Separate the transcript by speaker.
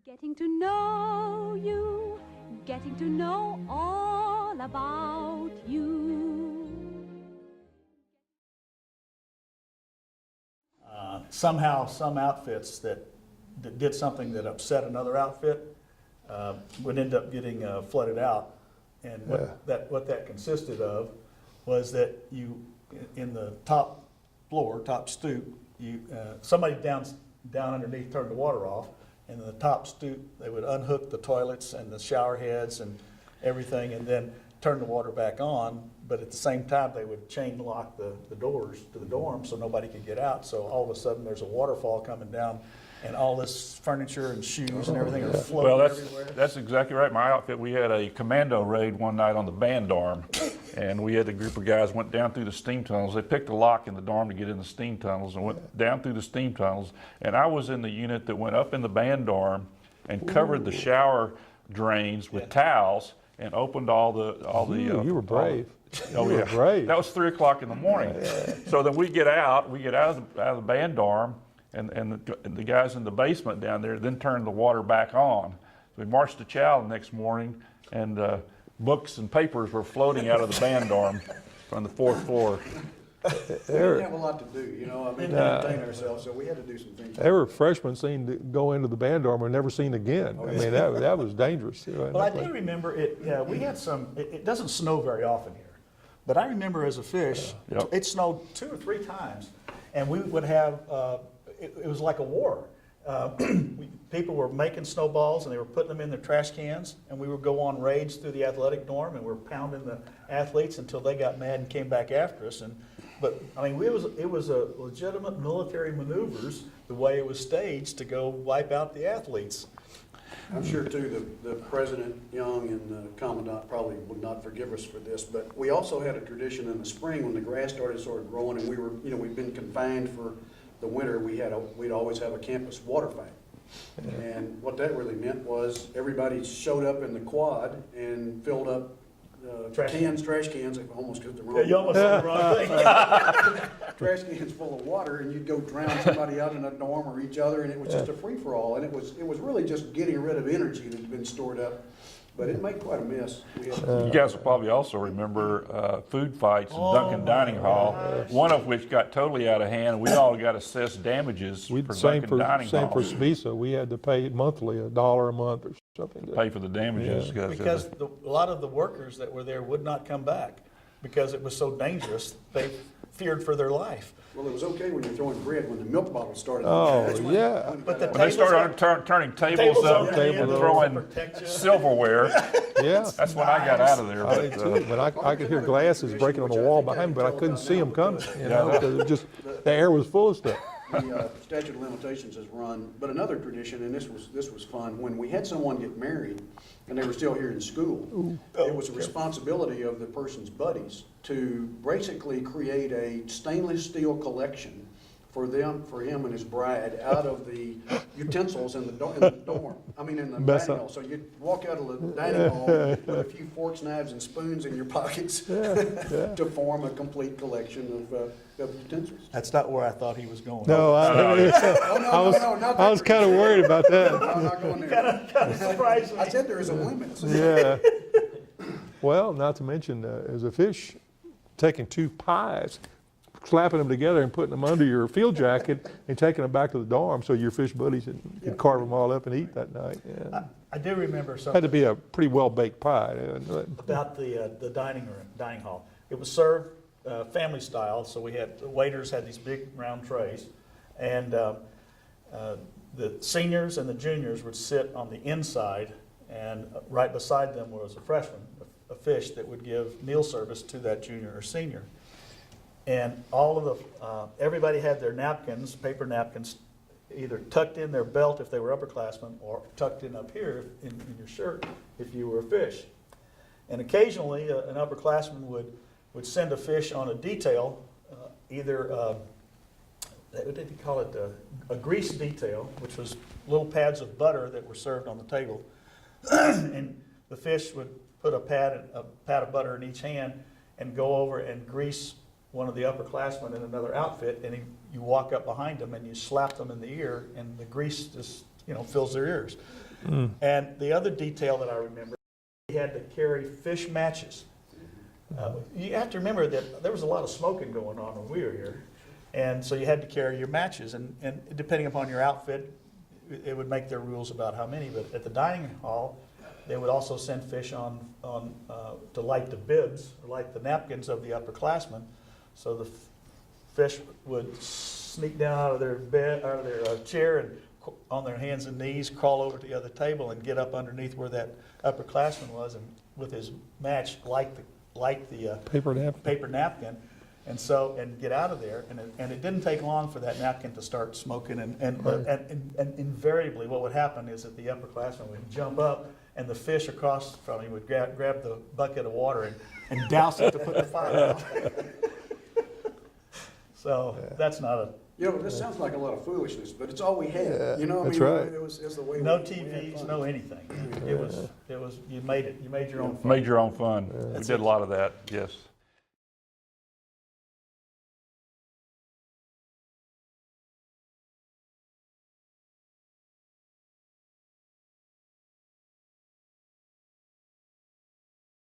Speaker 1: Getting to know you, getting to know all about you.
Speaker 2: Somehow, some outfits that did something that upset another outfit would end up getting flooded out. And what that consisted of was that you, in the top floor, top stoop, somebody down underneath turned the water off, and in the top stoop they would unhook the toilets and the shower heads and everything, and then turn the water back on. But at the same time, they would chain lock the doors to the dorm so nobody could get out. So all of a sudden, there's a waterfall coming down, and all this furniture and shoes and everything are floating everywhere.
Speaker 3: That's exactly right. My outfit, we had a commando raid one night on the band dorm, and we had a group of guys went down through the steam tunnels. They picked a lock in the dorm to get in the steam tunnels and went down through the steam tunnels. And I was in the unit that went up in the band dorm and covered the shower drains with towels and opened all the.
Speaker 4: You were brave.
Speaker 3: Oh yeah,
Speaker 4: brave.
Speaker 3: That was 3 o'clock in the morning. So then we get out of the band dorm, and the guys in the basement down there then turned the water back on. So we marched to chow the next morning, and books and papers were floating out of the band dorm from the 4th floor.
Speaker 5: We didn't have a lot to do, you know, I mean, to entertain ourselves, so we had to do some things.
Speaker 4: They were freshmen seen to go into the band dorm and never seen again. I mean, that was dangerous.
Speaker 2: Well, I do remember it. We had some. It doesn't snow very often here, but I remember as a fish, it snowed 2 or 3 times, and we would have. It was like a war. People were making snowballs and they were putting them in their trash cans, and we would go on raids through the athletic dorm, and we were pounding the athletes until they got mad and came back after us. But I mean, it was a legitimate military maneuvers the way it was staged to go wipe out the athletes.
Speaker 5: I'm sure too the President Young and the Commandant probably would not forgive us for this, but we also had a tradition in the spring when the grass started sort of growing, and we'd been confined for the winter. We'd always have a campus water fight, and what that really meant was everybody showed up in the quad and filled up trash cans. I almost did the wrong thing.
Speaker 2: You almost did the wrong thing.
Speaker 5: Trash cans full of water, and you'd go drown somebody out in a dorm or each other, and it was just a free-for-all, and it was really just getting rid of energy that had been stored up. But it made quite a mess.
Speaker 3: You guys will probably also remember food fights in Duncan Dining Hall, one of which got totally out of hand. We all got assessed damages for Duncan Dining Hall.
Speaker 4: Same for Spisa. We had to pay monthly $1 a month or something.
Speaker 3: Pay for the damages.
Speaker 2: Because a lot of the workers that were there would not come back because it was so dangerous. They feared for their life.
Speaker 5: Well, it was okay when you're throwing bread when the milk bottle started.
Speaker 4: But
Speaker 3: when they started turning tables up and throwing silverware, that's when I got out of there.
Speaker 4: But I could hear glasses breaking on the wall behind me, but I couldn't see them coming. You know, because the air was full of stuff.
Speaker 5: The statute of limitations has run, but another tradition, and this was fun, when we had someone get married and they were still here in school, it was a responsibility of the person's buddies to basically create a stainless steel collection for him and his bride out of the utensils in the dorm. I mean, in the dining hall. So you'd walk out of the dining hall with a few forks, knives, and spoons in your pockets to form a complete collection of utensils.
Speaker 2: That's not where I thought he was going.
Speaker 4: No, I was kind of worried about that.
Speaker 5: No, I'm not going there.
Speaker 2: Kind of surprising.
Speaker 5: I said there is a limit.
Speaker 4: Yeah. Well, not to mention, as a fish, taking 2 pies, slapping them together and putting them under your field jacket and taking them back to the dorm so your fish buddies could carve them all up and eat that night. Yeah.
Speaker 2: I do remember something.
Speaker 4: Had to be a pretty well-baked pie.
Speaker 2: About the dining hall. It was served family style, so the waiters had these big round trays, and the seniors and the juniors would sit on the inside, and right beside them was a freshman, a fish that would give meal service to that junior or senior. And everybody had their napkins, paper napkins, either tucked in their belt if they were upperclassmen, or tucked in up here in your shirt if you were a fish. And occasionally an upperclassman would send a fish on a detail, either, what did he call it, a grease detail, which was little pads of butter that were served on the table. And the fish would put a pat of butter in each hand and go over and grease one of the upperclassmen in another outfit, and you walk up behind them and you slap them in the ear, and the grease just fills their ears. And the other detail that I remember, we had to carry fish matches. You have to remember that there was a lot of smoking going on when we were here. And so you had to carry your matches. And depending upon your outfit, it would make their rules about how many. But at the dining hall, they would also send fish on to light the bibs, or light the napkins of the upperclassmen. So the fish would sneak down out of their bed, out of their chair, and on their hands and knees, crawl over to the other table and get up underneath where that upperclassman was, and with his match light the paper napkin, and get out of there. And it didn't take long for that napkin to start smoking. And invariably, what would happen is that the upperclassman would jump up, and the fish across from him would grab the bucket of water and douse it to put the fire out. So that's not a.
Speaker 5: This sounds like a lot of foolishness, but it's all we had.
Speaker 4: That's right.
Speaker 5: It was the way.
Speaker 2: No
Speaker 5: we had
Speaker 2: TVs,
Speaker 5: fun.
Speaker 2: no anything. It was. You made your own fun.
Speaker 3: Made your own fun. We
Speaker 2: That's
Speaker 3: did
Speaker 2: it.
Speaker 3: a lot of that, yes.